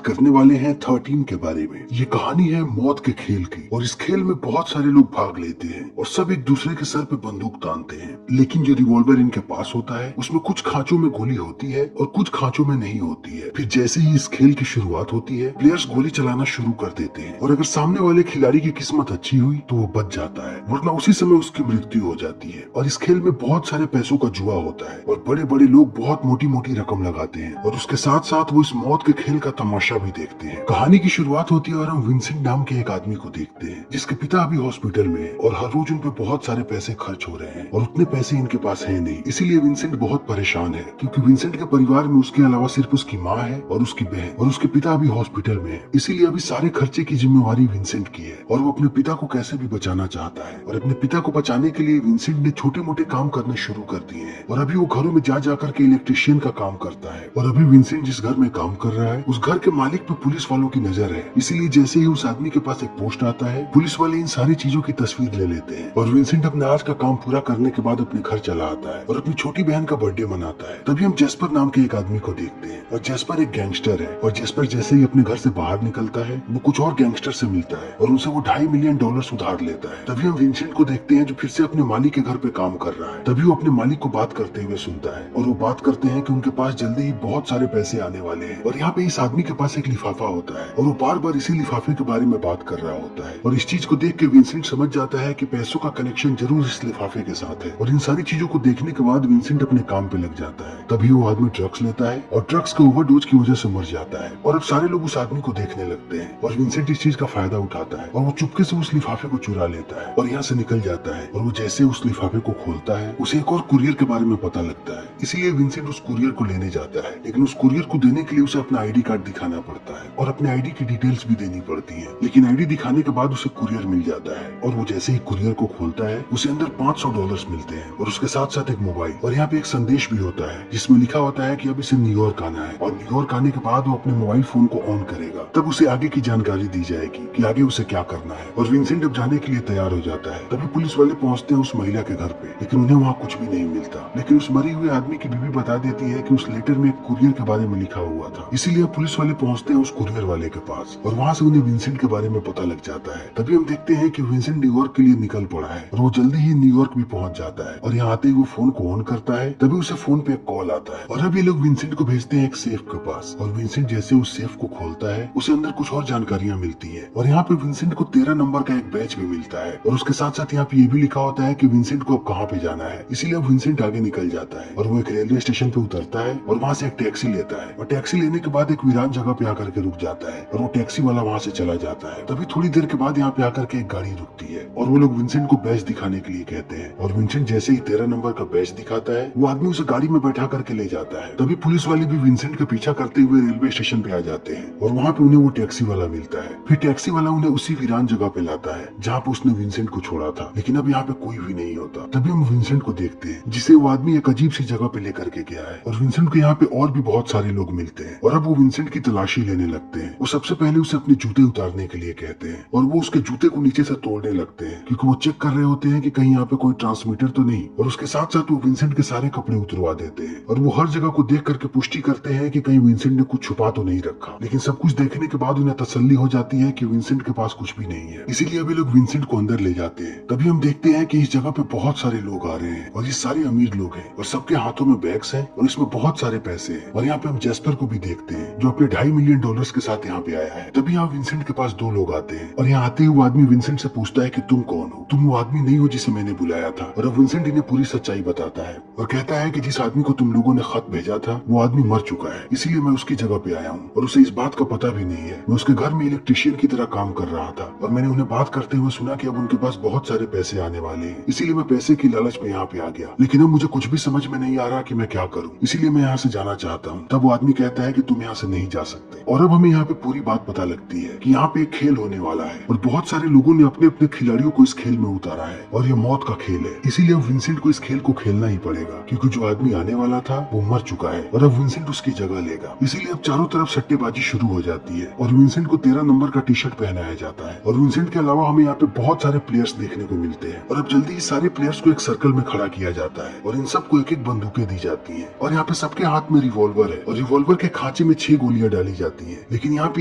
करने वाले हैं 13 के बारे में। ये कहानी है मौत के खेल की और इस खेल में बहुत सारे लोग भाग लेते हैं और सब एक दूसरे के सर पे बंदूक तानते हैं, लेकिन जो रिवॉल्वर इनके पास होता है उसमें कुछ खांचों में गोली होती है और कुछ खांचों में नहीं होती है। फिर जैसे ही इस खेल की शुरुआत होती है प्लेयर्स गोली चलाना शुरू कर देते हैं और अगर सामने वाले खिलाड़ी की किस्मत अच्छी हुई तो वो बच जाता है, वरना उसी समय उसकी मृत्यु हो जाती है। और इस खेल में बहुत सारे पैसों का जुआ होता है और बड़े बड़े लोग बहुत मोटी मोटी रकम लगाते हैं और उसके साथ साथ वो इस मौत के खेल का तमाशा भी देखते हैं। कहानी की शुरुआत होती है और हम विंसेंट नाम के एक आदमी को देखते हैं जिसके पिता अभी हॉस्पिटल में है और हर रोज उन पे बहुत सारे पैसे खर्च हो रहे हैं और उतने पैसे इनके पास है नहीं। इसीलिए विंसेंट बहुत परेशान है क्योंकि विंसेंट के परिवार में उसके अलावा सिर्फ उसकी माँ है और उसकी बहन और उसके पिता अभी हॉस्पिटल में है। इसीलिए अभी सारे खर्चे की जिम्मेवारी विंसेंट की है और वो अपने पिता को कैसे भी बचाना चाहता है। और अपने पिता को बचाने के लिए विंसेंट ने छोटे मोटे काम करने शुरू कर दिए हैं और अभी वो घरों में जा जाकर के इलेक्ट्रिशियन का काम करता है। और अभी विंसेंट जिस घर में काम कर रहा है उस घर के मालिक पे पुलिस वालों की नजर है, इसीलिए जैसे ही उस आदमी के पास एक पोस्ट आता है पुलिस वाले इन सारी चीजों की तस्वीर ले लेते हैं और विंसेंट अपने आज का काम पूरा करने के बाद अपने घर चला आता है और अपनी छोटी बहन का बर्थडे मनाता है। तभी हम जेस्पर नाम के एक आदमी को देखते हैं और जेस्पर एक गैंगस्टर है और जेस्पर जैसे ही अपने घर से बाहर निकलता है वो कुछ और गैंगस्टर से मिलता है और उनसे वो $2.5 मिलियन उधार लेता है। तभी हम विंसेंट को देखते हैं जो फिर से अपने मालिक के घर पे काम कर रहा है। तभी वो अपने मालिक को बात करते हुए सुनता है और वो बात करते हैं कि उनके पास जल्दी ही बहुत सारे पैसे आने वाले हैं और यहाँ पे इस आदमी के पास एक लिफाफा होता है और वो बार बार इसी लिफाफे के बारे में बात कर रहा होता है। और इस चीज को देख के विंसेंट समझ जाता है कि पैसों का कनेक्शन जरूर इस लिफाफे के साथ है और इन सारी चीजों को देखने के बाद विंसेंट अपने काम पे लग जाता है। तभी वो आदमी ड्रग्स लेता है और ड्रग्स के ओवरडोज की वजह से मर जाता है और अब सारे लोग उस आदमी को देखने लगते हैं और विंसेंट इस चीज का फायदा उठाता है और वो चुपके से उस लिफाफे को चुरा लेता है और यहाँ से निकल जाता है। और वो जैसे उस लिफाफे को खोलता है उसे एक और कुरियर के बारे में पता लगता है, इसीलिए विंसेंट उस कुरियर को लेने जाता है। लेकिन उस कुरियर को देने के लिए उसे अपना आईडी कार्ड दिखाना पड़ता है और अपने आईडी की डिटेल्स भी देनी पड़ती है। लेकिन आईडी दिखाने के बाद उसे कुरियर मिल जाता है और वो जैसे ही कुरियर को खोलता है उसे अंदर $500 मिलते हैं और उसके साथ साथ एक मोबाइल और यहाँ पे एक संदेश भी होता है जिसमें लिखा होता है कि अब इसे न्यूयॉर्क आना है और न्यूयॉर्क आने के बाद वो अपने मोबाइल फोन को ऑन करेगा, तब उसे आगे की जानकारी दी जाएगी कि आगे उसे क्या करना है। और विंसेंट अब जाने के लिए तैयार हो जाता है। तभी पुलिस वाले पहुंचते हैं उस महिला के घर पे, लेकिन उन्हें वहाँ कुछ भी नहीं मिलता। लेकिन उस मरे हुए आदमी की बीवी बता देती है कि उस लेटर में एक कुरियर के बारे में लिखा हुआ था, इसीलिए पुलिस वाले पहुंचते हैं उस कुरियर वाले के पास और वहाँ से उन्हें विंसेंट के बारे में पता लग जाता है। तभी हम देखते हैं कि विंसेंट न्यूयॉर्क के लिए निकल पड़ा है और वो जल्दी ही न्यूयॉर्क भी पहुंच जाता है और यहाँ आते ही वो फोन को ऑन करता है। तभी उसे फोन पे एक कॉल आता है और अब ये लोग विंसेंट को भेजते हैं एक सेफ के पास और विंसेंट जैसे उस सेफ को खोलता है उसे अंदर कुछ और जानकारियां मिलती है और यहाँ पे विंसेंट को 13 नंबर का एक बैच भी मिलता है और उसके साथ साथ यहाँ पे ये भी लिखा होता है कि विंसेंट को अब कहाँ पे जाना है। इसीलिए अब विंसेंट आगे निकल जाता है और वो एक रेलवे स्टेशन पे उतरता है और वहाँ से एक टैक्सी लेता है और टैक्सी लेने के बाद एक वीरान जगह पे आकर के रुक जाता है और वो टैक्सी वाला वहाँ से चला जाता है। तभी थोड़ी देर के बाद यहाँ पे आकर के एक गाड़ी रुकती है और वो लोग विंसेंट को बैच दिखाने के लिए कहते हैं और विंसेंट जैसे ही 13 नंबर का बैच दिखाता है वो आदमी उसे गाड़ी में बैठा करके ले जाता है। तभी पुलिस वाले भी विंसेंट का पीछा करते हुए रेलवे स्टेशन पे आ जाते हैं और वहाँ पे उन्हें वो टैक्सी वाला मिलता है। फिर टैक्सी वाला उन्हें उसी वीरान जगह पे लाता है जहाँ पे उसने विंसेंट को छोड़ा था, लेकिन अब यहाँ पे कोई भी नहीं होता। तभी हम विंसेंट को देखते हैं जिसे वो आदमी एक अजीब सी जगह पे लेकर के गया है और विंसेंट को यहाँ पे और भी बहुत सारे लोग मिलते हैं और अब वो विंसेंट की तलाशी लेने लगते हैं। वो सबसे पहले उसे अपने जूते उतारने के लिए कहते हैं और वो उसके जूते को नीचे से तोड़ने लगते हैं क्योंकि वो चेक कर रहे होते हैं कि कहीं यहाँ पे कोई ट्रांसमीटर तो नहीं। और उसके साथ साथ वो विंसेंट के सारे कपड़े उतरवा देते हैं और वो हर जगह को देख करके पुष्टि करते हैं कि कहीं विंसेंट ने कुछ छुपा तो नहीं रखा। लेकिन सब कुछ देखने के बाद उन्हें तसल्ली हो जाती है कि विंसेंट के पास कुछ भी नहीं है, इसीलिए अभी लोग विंसेंट को अंदर ले जाते हैं। तभी हम देखते हैं कि इस जगह पे बहुत सारे लोग आ रहे हैं और ये सारे अमीर लोग हैं और सबके हाथों में बैग्स हैं और इसमें बहुत सारे पैसे हैं। और यहाँ पे हम जेस्पर को भी देखते हैं जो अपने $2.5 मिलियन के साथ यहाँ पे आया है। तभी यहाँ विंसेंट के पास 2 लोग आते हैं और यहाँ आते ही वो आदमी विंसेंट से पूछता है कि तुम कौन हो, तुम वो आदमी नहीं हो जिसे मैंने बुलाया था। और अब विंसेंट इन्हें पूरी सच्चाई बताता है और कहता है कि जिस आदमी को तुम लोगों ने खत भेजा था वो आदमी मर चुका है, इसीलिए मैं उसकी जगह पे आया हूँ और उसे इस बात का पता भी नहीं है। मैं उसके घर में इलेक्ट्रिशियन की तरह काम कर रहा था और मैंने उन्हें बात करते हुए सुना कि अब उनके पास बहुत सारे पैसे आने वाले हैं, इसीलिए मैं पैसे की लालच में यहाँ पे आ गया। लेकिन अब मुझे कुछ भी समझ में नहीं आ रहा कि मैं क्या करूँ, इसीलिए मैं यहाँ से जाना चाहता हूँ। तब वो आदमी कहता है कि तुम यहाँ से नहीं जा सकते। और अब हमें यहाँ पे पूरी बात पता लगती है कि यहाँ पे एक खेल होने वाला है और बहुत सारे लोगों ने अपने अपने खिलाड़ियों को इस खेल में उतारा है और ये मौत का खेल है, इसीलिए अब विंसेंट को इस खेल को खेलना ही पड़ेगा क्योंकि जो आदमी आने वाला था वो मर चुका है और अब विंसेंट उसकी जगह लेगा। इसीलिए अब चारों तरफ सट्टेबाजी शुरू हो जाती है और विंसेंट को 13 नंबर का टी शर्ट पहनाया जाता है और विंसेंट के अलावा हमें यहाँ पे बहुत सारे प्लेयर्स देखने को मिलते हैं और अब जल्दी ही सारे प्लेयर्स को एक सर्कल में खड़ा किया जाता है और इन सबको एक एक बंदूकें दी जाती हैं और यहाँ पे सबके हाथ में रिवॉल्वर है और रिवॉल्वर के खांचे में 6 गोलियां डाली चली जाती है, लेकिन यहाँ पे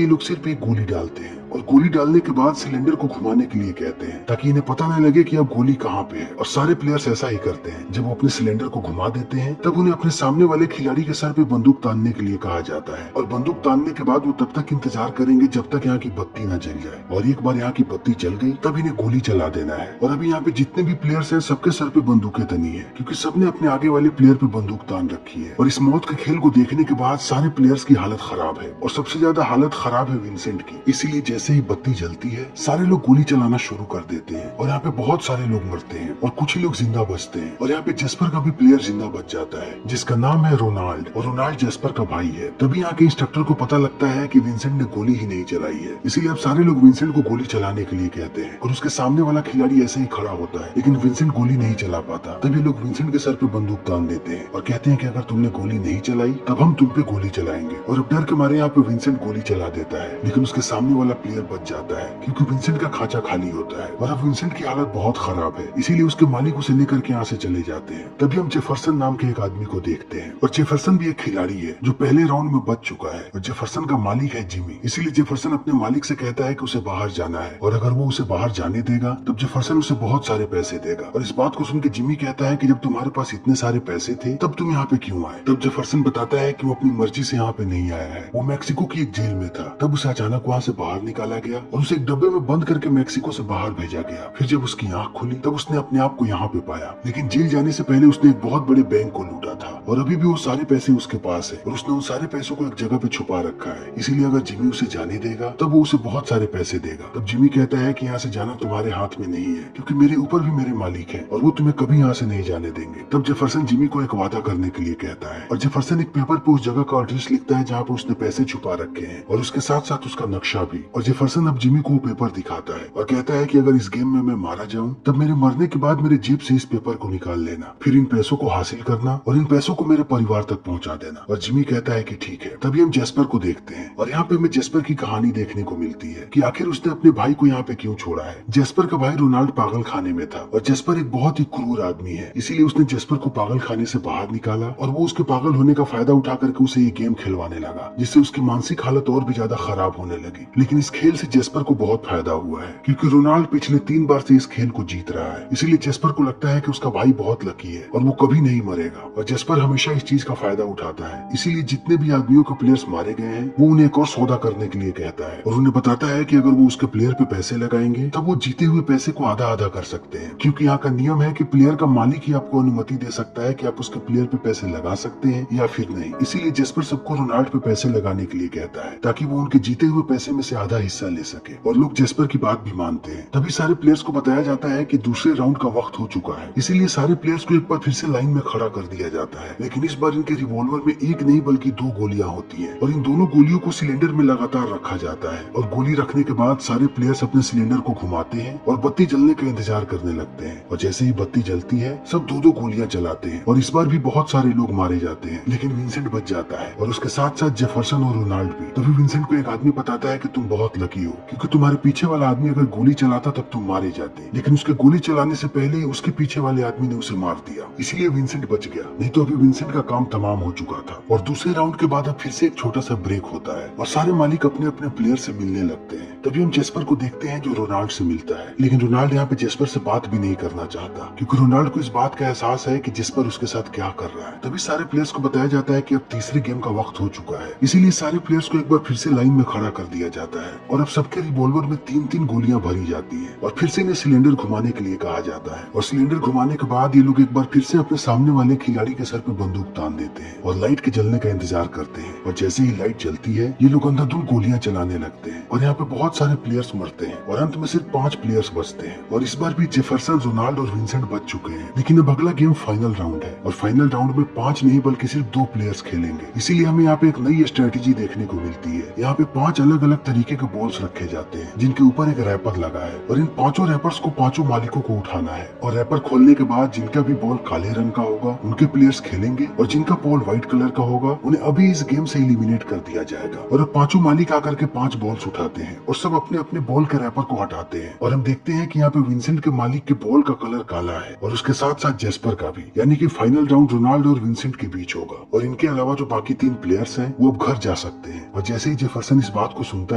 ये लोग सिर्फ एक गोली डालते हैं और गोली डालने के बाद सिलेंडर को घुमाने के लिए कहते हैं ताकि इन्हें पता न लगे कि अब गोली कहाँ पे है। और सारे प्लेयर्स ऐसा ही करते हैं। जब वो अपने सिलेंडर को घुमा देते हैं तब उन्हें अपने सामने वाले खिलाड़ी के सर पे बंदूक तानने के लिए कहा जाता है और बंदूक तानने के बाद वो तब तक इंतजार करेंगे जब तक यहाँ की बत्ती न जल जाए। और एक बार यहाँ की बत्ती जल गई तब इन्हें गोली चला देना है। और अभी यहाँ पे जितने भी प्लेयर्स हैं सबके सर पे बंदूकें तनी है, क्योंकि सबने अपने आगे वाले प्लेयर पे बंदूक तान रखी है। और इस मौत के खेल को देखने के बाद सारे प्लेयर्स की हालत खराब है और सबसे ज्यादा हालत खराब है विंसेंट की। इसीलिए जैसे ही बत्ती जलती है सारे लोग गोली चलाना शुरू कर देते हैं और यहाँ पे बहुत सारे लोग मरते हैं और कुछ ही लोग जिंदा बचते हैं। और यहाँ पे जेस्पर का भी प्लेयर जिंदा बच जाता है जिसका नाम है रोनाल्ड, और रोनाल्ड जेस्पर का भाई है। तभी यहाँ के इंस्ट्रक्टर को पता लगता है कि विंसेंट ने गोली ही नहीं चलाई है, इसीलिए अब सारे लोग विंसेंट को गोली चलाने के लिए कहते हैं। और उसके सामने वाला खिलाड़ी ऐसे ही खड़ा होता है, लेकिन विंसेंट गोली नहीं चला पाता। तभी लोग विंसेंट के सर पे बंदूक तान देते हैं और कहते हैं कि अगर तुमने गोली नहीं चलाई तब हम तुम पे गोली चलाएंगे। और अब डर के मारे यहाँ पे विंसेंट गोली चला देता है, लेकिन उसके सामने वाला प्लेयर बच जाता है क्योंकि विंसेंट का खांचा खाली होता है। और अब विंसेंट की हालत बहुत खराब है, इसीलिए उसके मालिक उसे लेकर के यहाँ से चले जाते हैं। तभी हम जेफरसन नाम के एक आदमी को देखते हैं और जेफरसन भी एक खिलाड़ी है जो पहले राउंड में बच चुका है। और जेफरसन का मालिक है जिमी, इसीलिए जेफरसन अपने मालिक से कहता है कि उसे बाहर जाना है और अगर वो उसे बाहर जाने देगा तब जेफरसन उसे बहुत सारे पैसे देगा। और इस बात को सुन के जिमी कहता है कि जब तुम्हारे पास इतने सारे पैसे थे तब तुम यहाँ पे क्यों आए। तब जेफरसन बताता है कि वो अपनी मर्जी से यहाँ पे नहीं आया है, वो मैक्सिको की एक जेल में था। तब उसे अचानक वहाँ से बाहर निकाला गया और उसे एक डब्बे में बंद करके मैक्सिको से बाहर भेजा गया। फिर जब उसकी आंख खुली तब उसने अपने आप को यहाँ पे पाया, लेकिन जेल जाने से पहले उसने एक बहुत बड़े बैंक को लूटा था और अभी भी वो सारे पैसे उसके पास है और उसने उन सारे पैसों को एक जगह पे छुपा रखा है। इसीलिए अगर जिमी उसे जाने देगा तब वो उसे बहुत सारे पैसे देगा। तब जिमी कहता है कि यहाँ से जाना तुम्हारे हाथ में नहीं है, क्योंकि मेरे ऊपर भी मेरे मालिक है और वो तुम्हें कभी यहाँ से नहीं जाने देंगे। तब जेफरसन जिमी को एक वादा करने के लिए कहता है और जेफरसन एक पेपर पे उस जगह का एड्रेस लिखता है जहाँ पे उसने पैसे छुपा रखे हैं और उसके साथ साथ उसका नक्शा भी। और जेफरसन अब जिमी को वो पेपर दिखाता है और कहता है कि अगर इस गेम में मैं मारा जाऊं तब मेरे मरने के बाद मेरे जेब से इस पेपर को निकाल लेना, फिर इन पैसों को हासिल करना और इन पैसों को मेरे परिवार तक पहुंचा देना। और जिमी कहता है कि ठीक है। तभी हम जेस्पर को देखते हैं और यहाँ पे हमें जेस्पर की कहानी देखने को मिलती है कि आखिर उसने अपने भाई को यहाँ पे क्यों छोड़ा है। जेस्पर का भाई रोनाल्ड पागल खाने में था और जेस्पर एक बहुत ही क्रूर आदमी है, इसीलिए उसने जेस्पर को पागल खाने से बाहर निकाला और वो उसके पागल होने का फायदा उठा करके उसे ये गेम खिलवाने लगा, जिससे उसकी मानसिक हालत और भी ज्यादा खराब होने लगी। लेकिन इस खेल से जेस्पर को बहुत फायदा हुआ है क्योंकि रोनाल्ड पिछले 3 बार से इस खेल को जीत रहा है, इसीलिए जेस्पर को लगता है कि उसका भाई बहुत लकी है और वो कभी नहीं मरेगा। और जेस्पर हमेशा इस चीज का फायदा उठाता है, इसीलिए जितने भी आदमियों के प्लेयर्स मारे गए हैं वो उन्हें एक और सौदा करने के लिए कहता है और उन्हें बताता है कि अगर वो उसके प्लेयर पे पैसे लगाएंगे तब वो जीते हुए पैसे को आधा आधा कर सकते हैं, क्योंकि यहाँ का नियम है कि प्लेयर का मालिक ही आपको अनुमति दे सकता है कि आप उसके प्लेयर पे पैसे लगा सकते हैं या फिर नहीं। इसीलिए जेस्पर सबको रोनाल्ड पे पैसे लगाने के लिए कहता है ताकि वो उनके जीते हुए पैसे में से आधा हिस्सा ले सके और लोग जेस्पर की बात भी मानते हैं। तभी सारे प्लेयर्स को बताया जाता है कि दूसरे राउंड का वक्त हो चुका है, इसीलिए सारे प्लेयर्स को एक बार फिर से लाइन में खड़ा कर दिया जाता है। लेकिन इस बार इनके रिवॉल्वर में एक नहीं बल्कि 2 गोलियां होती है और इन दोनों गोलियों को सिलेंडर में लगातार रखा जाता है। और गोली रखने के बाद सारे प्लेयर्स अपने सिलेंडर को घुमाते हैं और बत्ती जलने का इंतजार करने लगते हैं। और जैसे ही बत्ती जलती है सब 2-2 गोलियां चलाते हैं और इस बार भी बहुत सारे लोग मारे जाते हैं, लेकिन विंसेंट बच जाता है और उसके साथ साथ जेफरसन और रोनाल्ड भी। तभी विंसेंट को एक आदमी बताता है कि तुम बहुत लकी हो, क्योंकि तुम्हारे पीछे वाला आदमी अगर गोली चलाता तब तुम मारे जाते, लेकिन उसके गोली चलाने से पहले ही उसके पीछे वाले आदमी ने उसे मार दिया, इसीलिए विंसेंट बच गया। नहीं तो अभी विंसेंट का काम तमाम हो चुका था। और दूसरे राउंड के बाद अब फिर से एक छोटा सा ब्रेक होता है और सारे मालिक अपने अपने प्लेयर से मिलने लगते हैं। तभी हम जेस्पर को देखते हैं जो रोनाल्ड से मिलता है, लेकिन रोनाल्ड यहाँ पे जेस्पर से बात भी नहीं करना चाहता, क्योंकि रोनाल्ड को इस बात का एहसास है कि जेस्पर उसके साथ क्या कर रहा है। तभी सारे प्लेयर्स को बताया जाता है कि अब तीसरे गेम का वक्त हो चुका है, इसीलिए सारे प्लेयर्स को एक बार फिर से लाइन में खड़ा कर दिया जाता है और अब सबके रिवॉल्वर में 3-3 गोलियां भरी जाती है और फिर से इन्हें सिलेंडर घुमाने के लिए कहा जाता है। और सिलेंडर घुमाने के बाद ये लोग एक बार फिर से अपने सामने वाले खिलाड़ी के सर पे बंदूक तान देते हैं और लाइट के जलने का इंतजार करते हैं। और जैसे ही लाइट जलती है ये लोग अंधाधुंध गोलियां चलाने लगते हैं और यहाँ पे बहुत सारे प्लेयर्स मरते हैं और अंत में सिर्फ 5 प्लेयर्स बचते हैं। और इस बार भी जेफरसन, रोनाल्ड और विंसेंट बच चुके हैं, लेकिन अब अगला गेम फाइनल राउंड है और फाइनल राउंड में 5 नहीं बल्कि सिर्फ 2 प्लेयर्स खेलेंगे। इसीलिए हमें यहाँ पे एक नई स्ट्रेटेजी देखने को मिलती है। यहाँ पे 5 अलग अलग तरीके के बॉल्स रखे जाते हैं जिनके ऊपर एक रैपर लगा है और इन 5 रैपर्स को 5 मालिकों को उठाना है और रैपर खोलने के बाद जिनका भी बॉल काले रंग का होगा उनके प्लेयर्स खेलेंगे और जिनका बॉल व्हाइट कलर का होगा उन्हें अभी इस गेम से एलिमिनेट कर दिया जाएगा। और अब 5 मालिक आकर के 5 बॉल्स उठाते हैं और सब अपने अपने बॉल के रैपर को हटाते हैं और हम देखते हैं कि यहाँ पे विंसेंट के मालिक के बॉल का कलर काला है और उसके साथ साथ जेस्पर का भी, यानी कि फाइनल राउंड रोनाल्डो और विंसेंट के बीच होगा और इनके अलावा जो बाकी 3 प्लेयर्स हैं वो अब घर जा सकते हैं। और जैसे ही जेफरसन इस बात को सुनता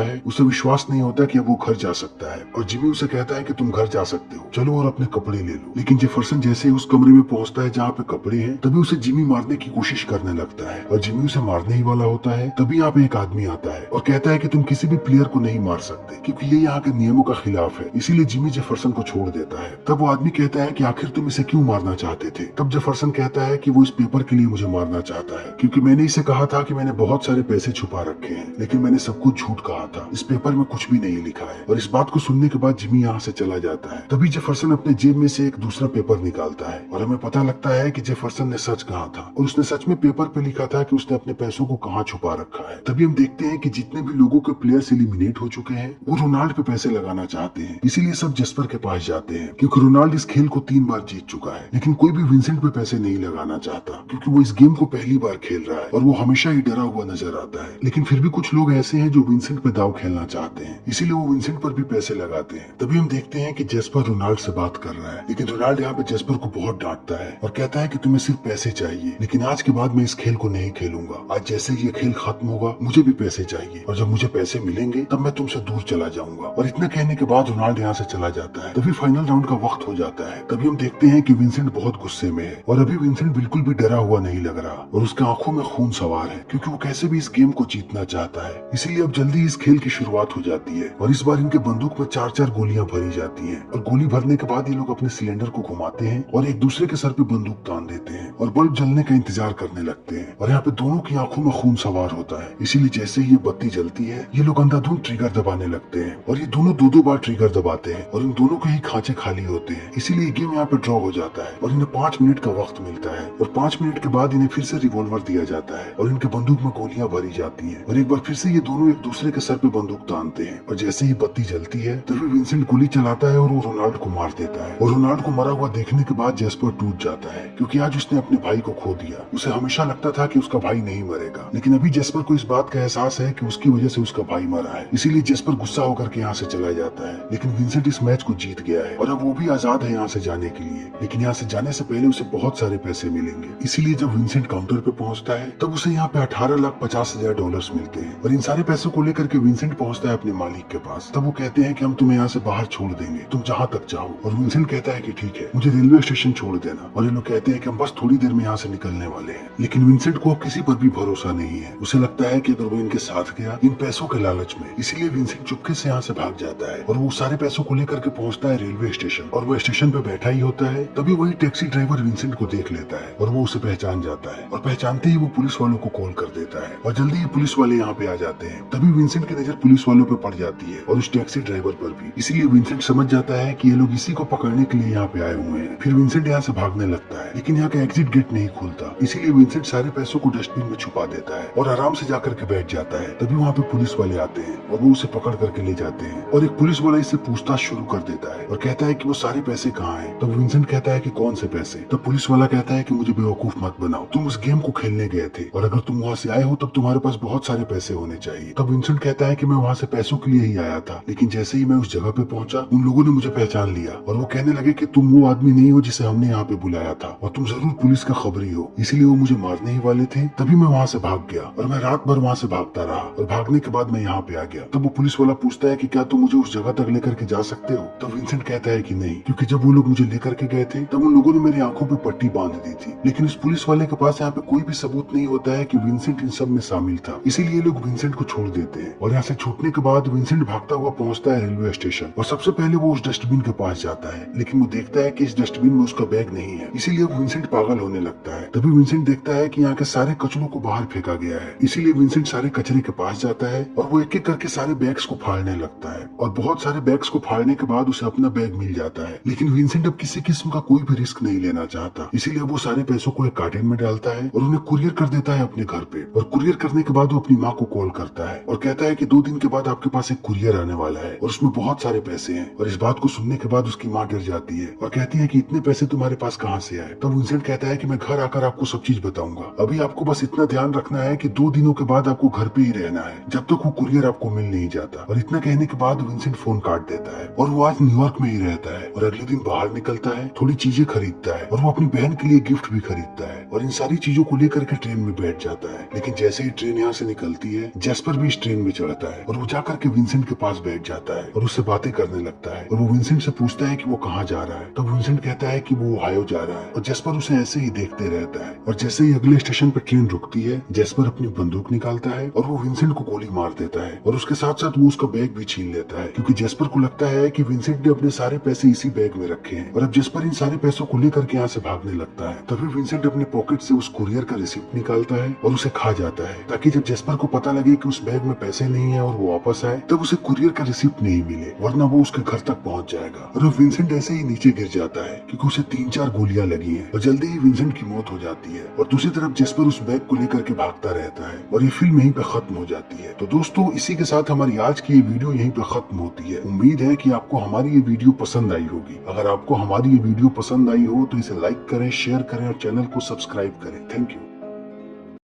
है उसे विश्वास नहीं होता कि अब वो घर जा सकता है और जिमी उसे कहता है कि तुम घर जा सकते हो, चलो और अपने कपड़े ले लो। लेकिन जेफरसन जैसे ही उस कमरे में पहुंचता है जहाँ पे कपड़े हैं तभी उसे जिमी मारने की कोशिश करने लगता है और जिमी उसे मारने ही वाला होता है। तभी यहाँ पे एक आदमी आता है और कहता है कि तुम किसी भी प्लेयर को नहीं मार सकते क्योंकि ये यहाँ के नियमों का खिलाफ है, इसीलिए जिमी जेफरसन को छोड़ देता है। तब वो आदमी कहता है कि आखिर तुम इसे क्यों मारना चाहते थे? तब जेफरसन कहता है कि वो इस पेपर के लिए मुझे मारना चाहता है क्योंकि मैंने इसे कहा था कि मैंने बहुत सारे पैसे छुपा रखे हैं, लेकिन मैंने सब कुछ झूठ कहा था, इस पेपर में कुछ भी नहीं लिखा है। और इस बात को सुनने के बाद जिमी यहाँ से चला जाता है। तभी जेफरसन अपने जेब में से एक दूसरा पेपर निकालता है और हमें पता लगता है कि जेफरसन ने सच कहा था और उसने सच में पेपर पे लिखा था कि उसने अपने पैसों को कहाँ छुपा रखा है। तभी हम देखते हैं कि जितने भी लोगों के प्लेयर्स एलिमिनेट हो चुके हैं वो रोनाल्ड पे पैसे लगाना चाहते हैं, इसीलिए सब जेस्पर के पास जाते हैं क्योंकि रोनाल्ड इस खेल को 3 बार जीत चुका है। लेकिन कोई भी विंसेंट पे पैसे नहीं लगाना चाहता क्योंकि वो इस गेम को पहली बार खेल रहा है और वो हमेशा ही डरा हुआ नजर आता है। लेकिन फिर भी कुछ लोग ऐसे हैं जो विंसेंट पे दाव खेलना चाहते हैं, इसीलिए वो विंसेंट पर भी पैसे लगाते हैं। तभी हम देखते हैं कि जेस्पर रोनाल्ड से बात कर रहा है, लेकिन रोनाल्ड यहाँ पे जेस्पर को बहुत डांटता है और कहता है कि तुम्हें सिर्फ पैसे चाहिए, लेकिन आज के बाद मैं इस खेल को नहीं खेलूंगा। आज जैसे ये खेल खत्म होगा मुझे भी पैसे चाहिए और जब मुझे पैसे मिलेंगे तब मैं तुमसे दूर चला जाऊंगा। और इतना कहने के बाद रोनाल्ड यहाँ से चला जाता है। तभी फाइनल राउंड का वक्त हो जाता है। तभी हम देखते हैं कि विंसेंट बहुत गुस्से में है और अभी विंसेंट बिल्कुल भी डरा हुआ नहीं लग रहा और उसके आंखों में खून सवार है क्योंकि वो कैसे भी इस गेम को जीतना चाहता है। इसीलिए अब जल्दी इस खेल की शुरुआत हो जाती है और इस बार इनके बंदूक में 4-4 गोलियां भरी जाती हैं और गोली भरने के बाद ये लोग अपने सिलेंडर को घुमाते हैं और एक दूसरे के सर पे बंदूक तान देते हैं और बल्ब जलने का इंतजार करने लगते हैं और यहाँ पे दोनों की आंखों में खून सवार होता है। इसीलिए जैसे ही ये बत्ती जलती है ये लोग अंधाधुंध ट्रिगर दबाने लगते हैं और ये दोनों 2-2 बार ट्रिगर दबाते हैं और इन दोनों के ही खांचे खाली होते हैं। इसीलिए गेम यहाँ पे ड्रॉ हो जाता है और इन्हें 5 मिनट का वक्त मिलता है और 5 मिनट के बाद इन्हें फिर से रिवॉल्वर दिया जाता है और इनके बंदूक में गोलियां भरी जाती हैं और एक बार फिर से ये दोनों एक दूसरे के सर पे बंदूक तानते हैं और जैसे ही बत्ती जलती है तभी विंसेंट गोली चलाता है और वो रोनाल्ड को मार देता है और रोनाल्ड को मरा हुआ देखने के बाद जेस्पर टूट जाता है क्योंकि आज उसने अपने भाई को खो दिया। उसे हमेशा लगता था कि उसका भाई नहीं मरेगा, लेकिन अभी जेस्पर को इस बात का एहसास है कि उसकी वजह से उसका भाई मरा है। इसीलिए जेस्पर गुस्सा होकर के यहाँ से चला जाता है। लेकिन विंसेंट इस मैच को जीत गया है और अब वो भी आजाद है यहाँ से जाने के लिए, लेकिन यहाँ से जाने से पहले उसे बहुत सारे पैसे मिलेंगे। इसीलिए जब विंसेंट काउंटर पे पहुंचता है तब उसे यहाँ पे $18,50,000 मिलते हैं और इन सारे पैसों को लेकर के विंसेंट पहुंचता है अपने मालिक के पास। तब वो कहते हैं कि हम तुम्हें यहाँ से बाहर छोड़ देंगे, तुम जहाँ तक चाहो। और विंसेंट कहता है कि ठीक है, मुझे रेलवे स्टेशन छोड़ देना। और ये लोग कहते हैं कि हम बस थोड़ी देर में यहाँ से निकलने वाले हैं। लेकिन विंसेंट को किसी पर भी भरोसा नहीं है। उसे लगता है कि अगर वो इनके साथ गया इन पैसों के लालच में, इसीलिए विंसेंट चुपके से यहाँ से भाग जाता है और वो सारे पैसों को लेकर के पहुंचता है रेलवे स्टेशन। और वो स्टेशन पे बैठा ही होता है तभी वही टैक्सी ड्राइवर विंसेंट को देख लेता है और वो उसे पहचान जाता है और पहचानते ही वो पुलिस वालों को कॉल कर देता है और जल्दी ही पुलिस वाले यहाँ पे आ जाते हैं। तभी विंसेंट की नजर पुलिस वालों पे पड़ जाती है और उस टैक्सी ड्राइवर पर भी। इसीलिए विंसेंट समझ जाता है कि ये लोग इसी को पकड़ने के लिए यहाँ पे आए हुए हैं। फिर विंसेंट यहाँ से भागने लगता है, लेकिन यहाँ का एग्जिट गेट नहीं खुलता। इसीलिए विंसेंट सारे पैसों को डस्टबिन में छुपा देता है और आराम से जाकर के बैठ जाता है। तभी वहाँ पे पुलिस वाले आते हैं और वो उसे पकड़ करके ले जाते हैं और एक पुलिस वाला इससे पूछताछ शुरू कर देता है और कहता है कि वो सारे पैसे कहाँ हैं। तब विंसेंट कहता है कि कौन से पैसे? तब पुलिस वाला कहता है कि मुझे बेवकूफ मत बनाओ, तुम उस गेम को खेलने गए थे और अगर तुम वहाँ से आए हो तब तुम्हारे पास बहुत सारे पैसे होने चाहिए। तब विंसेंट कहता है कि मैं वहाँ से पैसों के लिए ही आया था, लेकिन जैसे ही मैं उस जगह पे पहुंचा उन लोगों ने मुझे पहचान लिया और वो कहने लगे कि तुम वो आदमी नहीं हो जिसे हमने यहाँ पे बुलाया था और तुम जरूर पुलिस का खबरी हो, इसीलिए वो मुझे मारने ही वाले थे। तभी मैं वहाँ से भाग गया और मैं रात भर वहाँ से भागता रहा और भागने के बाद मैं यहाँ पे आ गया। तब वो पुलिस वाला पूछता है कि क्या तुम मुझे उस जगह तक लेकर के जा सकते हो? तब विंसेंट कहता है कि नहीं, क्योंकि जब वो लोग मुझे लेकर के गए थे तब उन लोगों ने मेरी आंखों पे पट्टी बांध दी थी। लेकिन इस पुलिस वाले के पास यहाँ पे कोई भी सबूत नहीं होता है कि विंसेंट इन सब में शामिल था, इसीलिए लोग विंसेंट को छोड़ देते हैं। और यहाँ से छूटने के बाद विंसेंट भागता हुआ पहुंचता है रेलवे स्टेशन और सबसे पहले वो उस डस्टबिन के पास जाता है, लेकिन वो देखता है कि इस डस्टबिन में उसका बैग नहीं है, इसीलिए विंसेंट पागल होने लगता है। तभी विंसेंट देखता है कि यहाँ के सारे कचरों को बाहर फेंका गया है, इसीलिए विंसेंट सारे कचरे के पास जाता है और वो एक एक करके सारे बैग्स को फाड़ने लगता है और बहुत सारे बैग्स को फाड़ने के बाद उसे अपना बैग मिल जाता है। लेकिन विंसेंट अब किसी किस्म का कोई भी रिस्क नहीं लेना चाहता, इसीलिए वो सारे पैसों को एक कार्टन में डालता है और उन्हें कुरियर कर देता है अपने घर पे। और कुरियर करने के बाद वो अपनी माँ को कॉल करता है और कहता है कि 2 दिन के बाद आपके पास एक कुरियर आने वाला है और उसमें बहुत सारे पैसे हैं। और इस बात को सुनने के बाद उसकी माँ गिर जाती है और कहती है कि इतने पैसे तुम्हारे पास कहाँ से आए। तब विंसेंट कहता है कि मैं घर आकर आपको सब चीज बताऊंगा, अभी आपको बस इतना ध्यान रखना है कि 2 दिनों के बाद आपको घर पे ही रहना है जब तक वो कुरियर आपको मिल नहीं जाता। और इतना कहने के बाद विंसेंट फोन काट देता है और वो आज न्यूयॉर्क में ही रहता है और अगले दिन बाहर निकलता है, थोड़ी चीजें खरीदता है और वो अपनी बहन के लिए गिफ्ट भी खरीदता है और इन सारी चीजों को लेकर के ट्रेन में बैठ जाता है। लेकिन जैसे ही ट्रेन यहाँ से निकलती है, जैस्पर भी इस ट्रेन में चढ़ता है और वो जाकर के विंसेंट के पास बैठ जाता है और उससे बातें करने लगता है। और वो विंसेंट से पूछता है कि वो कहाँ जा रहा है। तब विंसेंट कहता है कि वो ओहायो जा रहा है और जैस्पर उसे ऐसे ही देखते रहता है। और जैसे ही अगले स्टेशन पर ट्रेन रुकती है, जैस्पर अपनी बंदूक निकालता है और वो विंसेंट को गोली मार देता है और उसके साथ साथ वो उसका बैग भी छीन लेता है, क्योंकि जैस्पर को लगता है कि विंसेंट ने अपने सारे पैसे इसी बैग में रखे हैं। और अब जैस्पर इन सारे पैसों को लेकर के यहाँ से भागने लगता है। तभी विंसेंट अपने पॉकेट से उस कुरियर का रिसिप्ट निकालता है और उसे खा जाता है, ताकि जब जैस्पर को पता लगे कि उस बैग में पैसे नहीं है और वो वापस आए, तब उसे कुरियर का रिसिप्ट नहीं मिले, वरना वो उसके घर तक पहुंच जाएगा। और विंसेंट ऐसे ही नीचे गिर जाता है क्योंकि उसे 3-4 गोलियां लगी हैं और जल्दी ही विंसेंट की मौत हो जाती है। और दूसरी तरफ जैस्पर उस बैग को लेकर के भागता रहता है और ये फिल्म यहीं पे खत्म हो जाती है। तो दोस्तों, इसी के साथ हमारी आज की ये वीडियो यहीं पे खत्म होती है। उम्मीद है कि आपको हमारी ये वीडियो पसंद आई होगी। अगर आपको हमारी ये वीडियो पसंद आई हो तो इसे लाइक करें, शेयर करें और चैनल को सब्सक्राइब करें। Thank you.